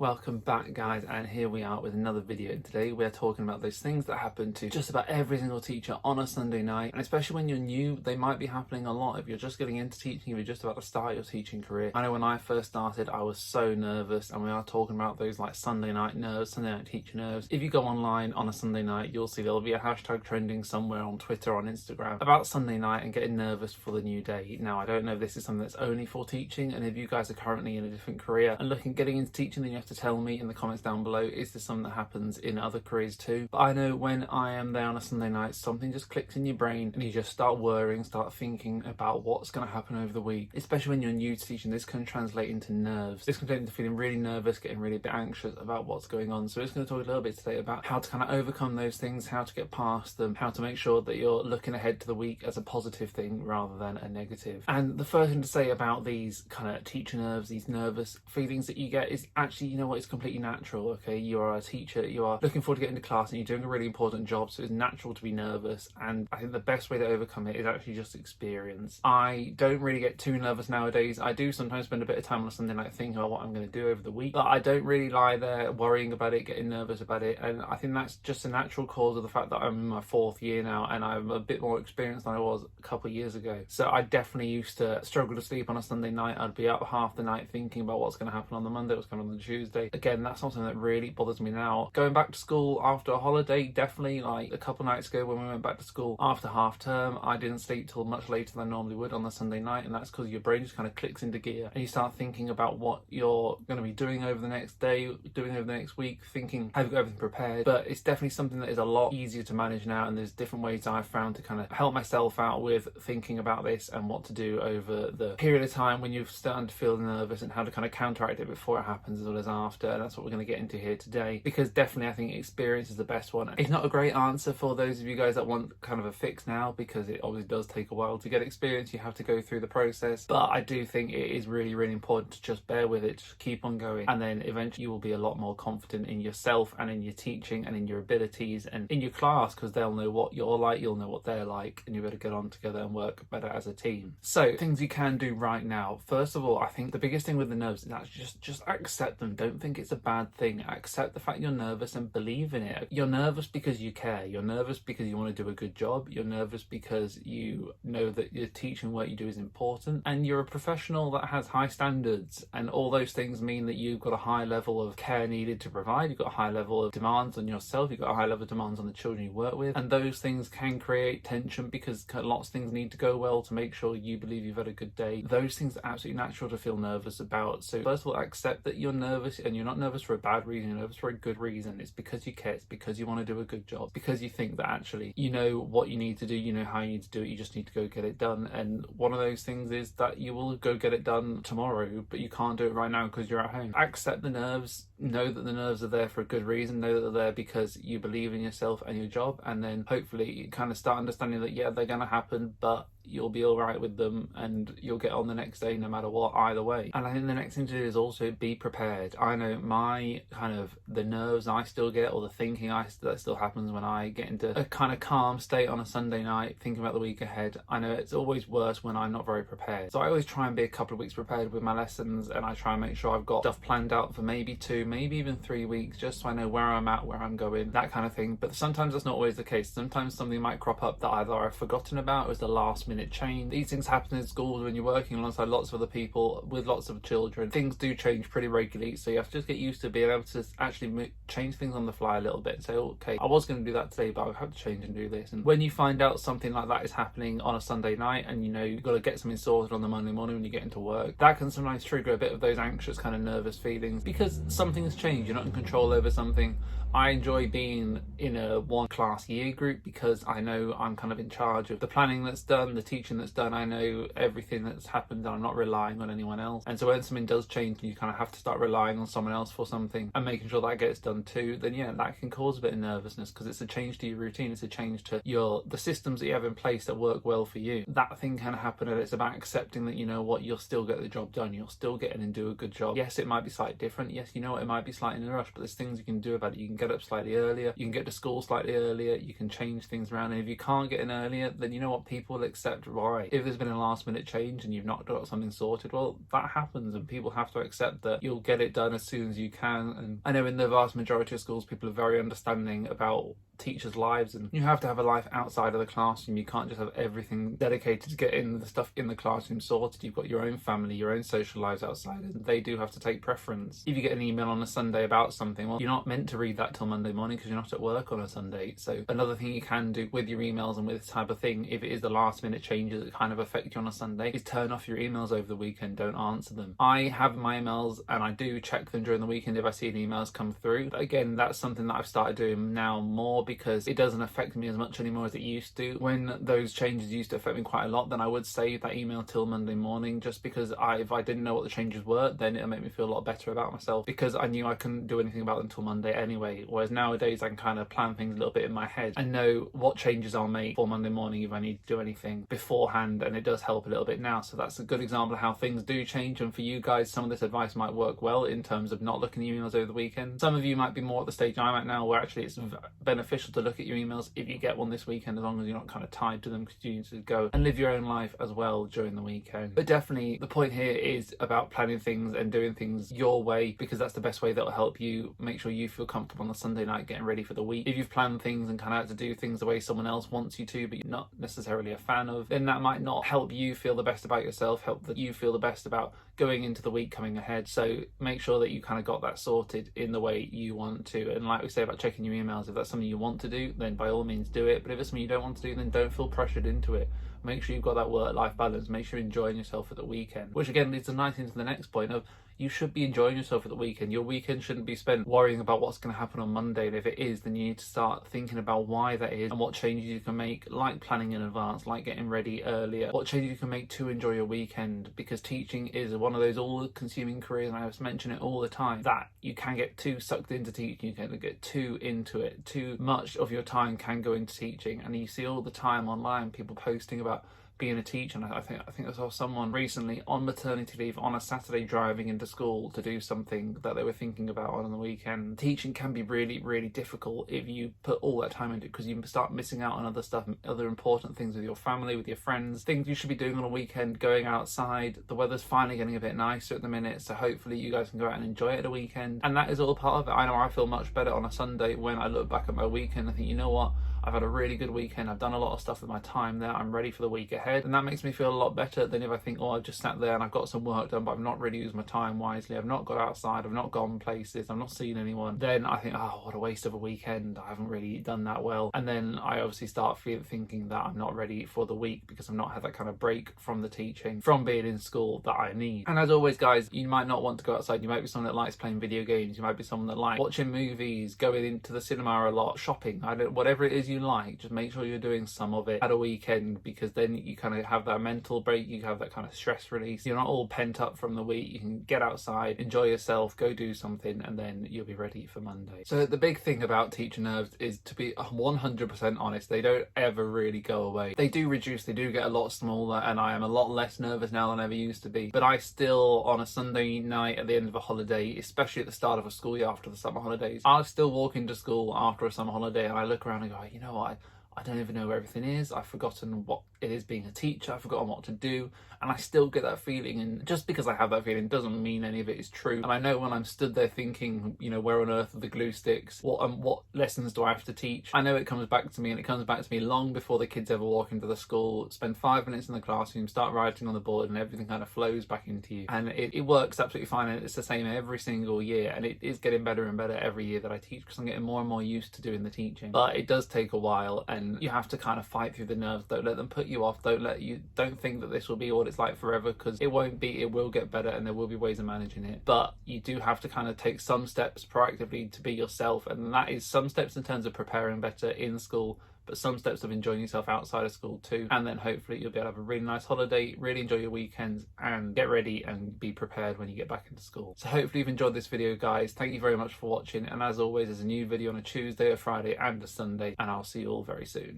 Welcome back, guys, and here we are with another video. And today we're talking about those things that happen to just about every single teacher on a Sunday night, and especially when you're new, they might be happening a lot. If you're just getting into teaching, if you're just about to start your teaching career. I know when I first started, I was so nervous, and we are talking about those like Sunday night nerves, Sunday night teacher nerves. If you go online on a Sunday night, you'll see there'll be a hashtag trending somewhere on Twitter, on Instagram, about Sunday night and getting nervous for the new day. Now, I don't know if this is something that's only for teaching, and if you guys are currently in a different career and getting into teaching, then you have to tell me in the comments down below, is this something that happens in other careers too? But I know when I am there on a Sunday night, something just clicks in your brain and you just start worrying, start thinking about what's going to happen over the week. Especially when you're new to teaching, this can translate into nerves. This can translate into feeling really nervous, getting really a bit anxious about what's going on. So we're just going to talk a little bit today about how to kind of overcome those things, how to get past them, how to make sure that you're looking ahead to the week as a positive thing rather than a negative. And the first thing to say about these kind of teacher nerves, these nervous feelings that you get, is actually, you know what, it's completely natural. Okay, you are a teacher, you are looking forward to getting to class and you're doing a really important job, so it's natural to be nervous. And I think the best way to overcome it is actually just experience. I don't really get too nervous nowadays. I do sometimes spend a bit of time on a Sunday night thinking about what I'm going to do over the week, but I don't really lie there worrying about it, getting nervous about it. And I think that's just a natural cause of the fact that I'm in my 4th year now and I'm a bit more experienced than I was a couple of years ago. So I definitely used to struggle to sleep on a Sunday night. I'd be up half the night thinking about what's going to happen on the Monday, what's going on the Tuesday. Again, that's something that really bothers me now. Going back to school after a holiday, definitely, like a couple nights ago when we went back to school after half term, I didn't sleep till much later than I normally would on the Sunday night, and that's because your brain just kind of clicks into gear and you start thinking about what you're going to be doing over the next day, doing over the next week, thinking have you got everything prepared. But it's definitely something that is a lot easier to manage now, and there's different ways I've found to kind of help myself out with thinking about this and what to do over the period of time when you're starting to feel nervous, and how to kind of counteract it before it happens as well as after. And that's what we're going to get into here today, because definitely I think experience is the best one. It's not a great answer for those of you guys that want kind of a fix now, because it obviously does take a while to get experience. You have to go through the process, but I do think it is really, really important to just bear with it, just keep on going, and then eventually you will be a lot more confident in yourself and in your teaching and in your abilities and in your class, because they'll know what you're like, you'll know what they're like, and you'll be able to get on together and work better as a team. So things you can do right now. First of all, I think the biggest thing with the nerves is actually just accept them. Don't think it's a bad thing. Accept the fact you're nervous and believe in it. You're nervous because you care. You're nervous because you want to do a good job. You're nervous because you know that your teaching work you do is important, and you're a professional that has high standards, and all those things mean that you've got a high level of care needed to provide. You've got a high level of demands on yourself. You've got a high level of demands on the children you work with, and those things can create tension because lots of things need to go well to make sure you believe you've had a good day. Those things are absolutely natural to feel nervous about. So first of all, accept that you're nervous, and you're not nervous for a bad reason. You're nervous for a good reason. It's because you care. It's because you want to do a good job, because you think that actually you know what you need to do, you know how you need to do it, you just need to go get it done. And one of those things is that you will go get it done tomorrow, but you can't do it right now because you're at home. Accept the nerves. Know that the nerves are there for a good reason. Know that they're there because you believe in yourself and your job, and then hopefully you kind of start understanding that yeah, they're going to happen, but you'll be all right with them and you'll get on the next day no matter what, either way. And I think the next thing to do is also be prepared. I know my kind of the nerves I still get, or the thinking that still happens when I get into a kind of calm state on a Sunday night thinking about the week ahead. I know it's always worse when I'm not very prepared, so I always try and be a couple of weeks prepared with my lessons, and I try and make sure I've got stuff planned out for maybe 2, maybe even 3 weeks, just so I know where I'm at, where I'm going, that kind of thing. But sometimes that's not always the case. Sometimes something might crop up that either I've forgotten about or is the last minute change. These things happen in schools when you're working alongside lots of other people with lots of children. Things do change pretty regularly, so you have to just get used to being able to actually change things on the fly a little bit and say, okay, I was going to do that today, but I've had to change and do this. And when you find out something like that is happening on a Sunday night, and you know you've got to get something sorted on the Monday morning when you get into work, that can sometimes trigger a bit of those anxious kind of nervous feelings because something has changed. You're not in control over something. I enjoy being in a one class year group because I know I'm kind of in charge of the planning that's done, the teaching that's done. I know everything that's happened and I'm not relying on anyone else. And so when something does change and you kind of have to start relying on someone else for something and making sure that gets done too, then yeah, that can cause a bit of nervousness because it's a change to your routine. It's a change to the systems that you have in place that work well for you. That thing can happen, and it's about accepting that, you know what, you'll still get the job done. You'll still get in and do a good job. Yes, it might be slightly different. Yes, you know what, it might be slightly in a rush, but there's things you can do about it. You can get up slightly earlier, you can get to school slightly earlier, you can change things around, and if you can't get in earlier, then you know what, people will accept why. If there's been a last minute change and you've not got something sorted, well, that happens, and people have to accept that you'll get it done as soon as you can. And I know in the vast majority of schools, people are very understanding about teachers' lives, and you have to have a life outside of the classroom. You can't just have everything dedicated to getting the stuff in the classroom sorted. You've got your own family, your own social lives outside, and they do have to take preference. If you get an email on a Sunday about something, well, you're not meant to read that till Monday morning because you're not at work on a Sunday. So another thing you can do with your emails and with this type of thing, if it is the last minute changes that kind of affect you on a Sunday, is turn off your emails over the weekend. Don't answer them. I have my emails and I do check them during the weekend if I see any emails come through. But again, that's something that I've started doing now more because it doesn't affect me as much anymore as it used to. When those changes used to affect me quite a lot, then I would save that email till Monday morning, just because if I didn't know what the changes were, then it'll make me feel a lot better about myself, because I knew I couldn't do anything about them until Monday anyway. Whereas nowadays I can kind of plan things a little bit in my head and know what changes I'll make for Monday morning if I need to do anything beforehand, and it does help a little bit now. So that's a good example of how things do change, and for you guys, some of this advice might work well in terms of not looking at your emails over the weekend. Some of you might be more at the stage I'm at now where actually it's beneficial to look at your emails if you get one this weekend, as long as you're not kind of tied to them, because you need to go and live your own life as well during the weekend. But definitely the point here is about planning things and doing things your way, because that's the best way that will help you make sure you feel comfortable on the Sunday night getting ready for the week. If you've planned things and kind of had to do things the way someone else wants you to, but you're not necessarily a fan of, then that might not help you feel the best about yourself, help that you feel the best about going into the week coming ahead. So make sure that you kind of got that sorted in the way you want to. And like we say about checking your emails, if that's something you want to do, then by all means do it. But if it's something you don't want to do, then don't feel pressured into it. Make sure you've got that work-life balance. Make sure you're enjoying yourself at the weekend, which again leads us nicely into the next point of you should be enjoying yourself at the weekend. Your weekend shouldn't be spent worrying about what's going to happen on Monday. And if it is, then you need to start thinking about why that is and what changes you can make, like planning in advance, like getting ready earlier, what changes you can make to enjoy your weekend. Because teaching is one of those all-consuming careers, and I just mention it all the time, that you can get too sucked into teaching, you can get too into it. Too much of your time can go into teaching, and you see all the time online people posting about being a teacher. And I think I saw someone recently on maternity leave on a Saturday driving into school to do something that they were thinking about on the weekend. Teaching can be really, really difficult if you put all that time into it, because you start missing out on other stuff, other important things with your family, with your friends, things you should be doing on a weekend, going outside. The weather's finally getting a bit nicer at the minute, so hopefully you guys can go out and enjoy it at a weekend. And that is all part of it. I know I feel much better on a Sunday when I look back at my weekend and think, you know what? I've had a really good weekend. I've done a lot of stuff with my time there. I'm ready for the week ahead. And that makes me feel a lot better than if I think, oh, I've just sat there and I've got some work done, but I've not really used my time wisely. I've not got outside. I've not gone places. I've not seen anyone. Then I think, oh, what a waste of a weekend. I haven't really done that well. And then I obviously start thinking that I'm not ready for the week because I've not had that kind of break from the teaching, from being in school that I need. And as always, guys, you might not want to go outside. You might be someone that likes playing video games. You might be someone that likes watching movies, going into the cinema a lot, shopping. Whatever it is you like, just make sure you're doing some of it at a weekend, because then you kind of have that mental break, you have that kind of stress release. You're not all pent up from the week. You can get outside, enjoy yourself, go do something, and then you'll be ready for Monday. So the big thing about teacher nerves is, to be 100% honest, they don't ever really go away. They do reduce, they do get a lot smaller, and I am a lot less nervous now than I ever used to be. But I still, on a Sunday night at the end of a holiday, especially at the start of a school year after the summer holidays, I'll still walk into school after a summer holiday and I look around and go, you know what, I don't even know where everything is. I've forgotten what it is being a teacher. I've forgotten what to do. And I still get that feeling. And just because I have that feeling doesn't mean any of it is true. And I know when I'm stood there thinking, you know, where on earth are the glue sticks? What lessons do I have to teach? I know it comes back to me, and it comes back to me long before the kids ever walk into the school. Spend 5 minutes in the classroom, start writing on the board, and everything kind of flows back into you. And it works absolutely fine. And it's the same every single year. And it is getting better and better every year that I teach, because I'm getting more and more used to doing the teaching. But it does take a while, and you have to kind of fight through the nerves. Don't let them put you off. Don't think that this will be what it's like forever, because it won't be. It will get better, and there will be ways of managing it. But you do have to kind of take some steps proactively to be yourself, and that is some steps in terms of preparing better in school, but some steps of enjoying yourself outside of school too. And then hopefully you'll be able to have a really nice holiday, really enjoy your weekends, and get ready and be prepared when you get back into school. So hopefully you've enjoyed this video, guys. Thank you very much for watching. And as always, there's a new video on a Tuesday, a Friday, and a Sunday, and I'll see you all very soon.